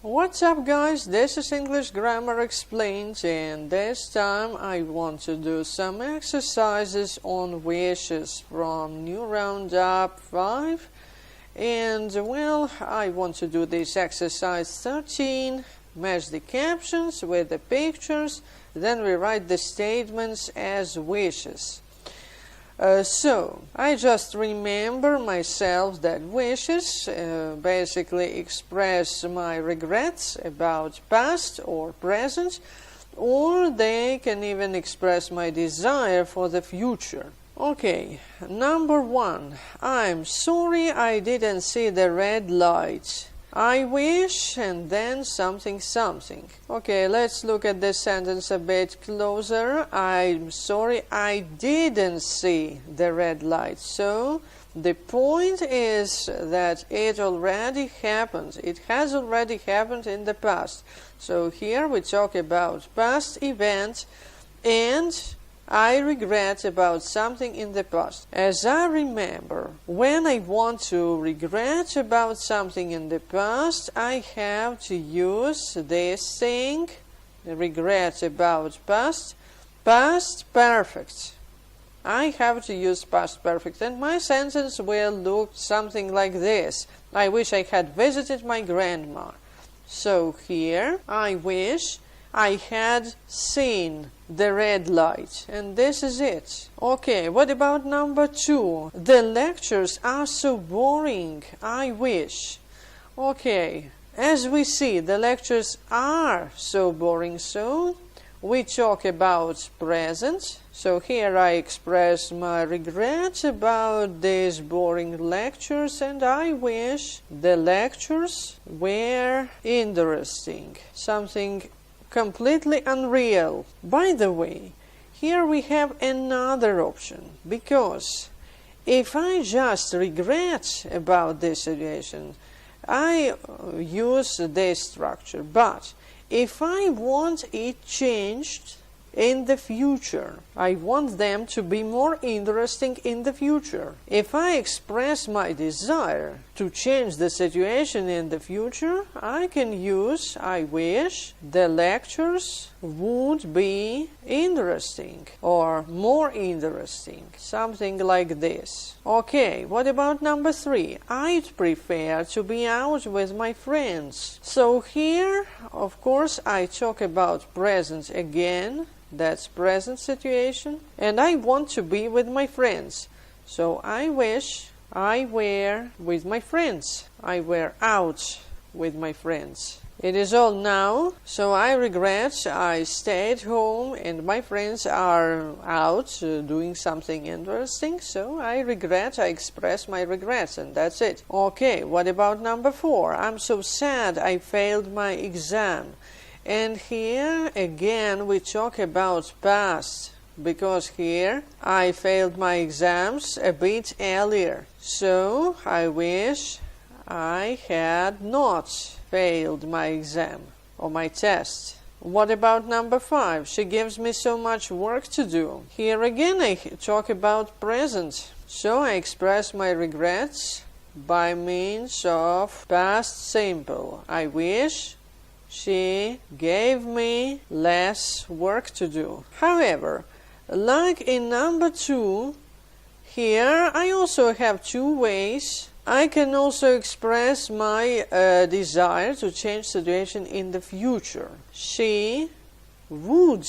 What's up guys, this is English Grammar Explained, and this time I want to do some exercises on wishes from new roundup 5. And well, I want to do this exercise 13, match the captions with the pictures, then we write the statements as wishes. So, I just remember myself that wishes basically express my regrets about past or present, or they can even express my desire for the future. Okay, number 1. I'm sorry I didn't see the red light. I wish, and then something something. Okay, let's look at this sentence a bit closer. I'm sorry I didn't see the red light. So the point is that it already happened. It has already happened in the past. So here we talk about past event and I regret about something in the past. As I remember, when I want to regret about something in the past, I have to use this thing, regret about past perfect. I have to use past perfect, and my sentence will look something like this. I wish I had visited my grandma. So here, I wish I had seen the red light, and this is it. Okay, what about number 2? The lectures are so boring, I wish. Okay, as we see, the lectures are so boring, so we talk about present. So here I express my regret about these boring lectures, and I wish the lectures were interesting. Something completely unreal. By the way, here we have another option, because if I just regret about this situation, I use this structure. But if I want it changed in the future, I want them to be more interesting in the future. If I express my desire to change the situation in the future, I can use I wish the lectures would be interesting or more interesting, something like this. Okay, what about number 3? I'd prefer to be out with my friends. So here, of course, I talk about present again. That's present situation, and I want to be with my friends. So I wish I were with my friends. I were out with my friends. It is all now, so I regret I stayed home and my friends are out doing something interesting. So I regret, I express my regrets, and that's it. Okay, what about number 4? I'm so sad I failed my exam. And here again we talk about past, because here I failed my exams a bit earlier. So I wish I had not failed my exam or my test. What about number 5? She gives me so much work to do. Here again I talk about present. So I express my regrets by means of past simple. I wish she gave me less work to do. However, like in number 2, here I also have 2 ways. I can also express my desire to change situation in the future. She would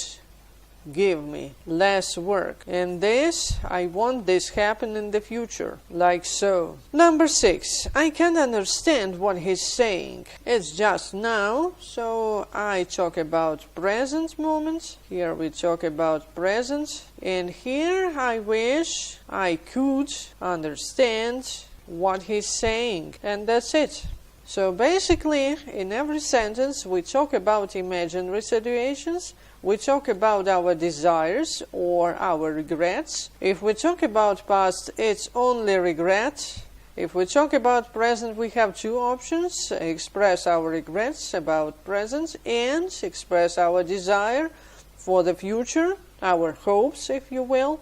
give me less work, and this, I want this happen in the future, like so. Number 6, I can't understand what he's saying. It's just now, so I talk about present moments. Here we talk about present, and here I wish I could understand what he's saying, and that's it. So basically, in every sentence we talk about imaginary situations. We talk about our desires or our regrets. If we talk about past, it's only regret. If we talk about present, we have 2 options: express our regrets about present and express our desire for the future, our hopes, if you will.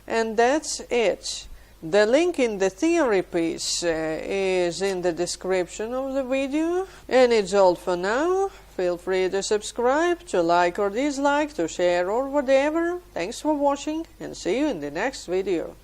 And that's it. The link in the theory piece is in the description of the video. And it's all for now. Feel free to subscribe, to like or dislike, to share or whatever. Thanks for watching and see you in the next video.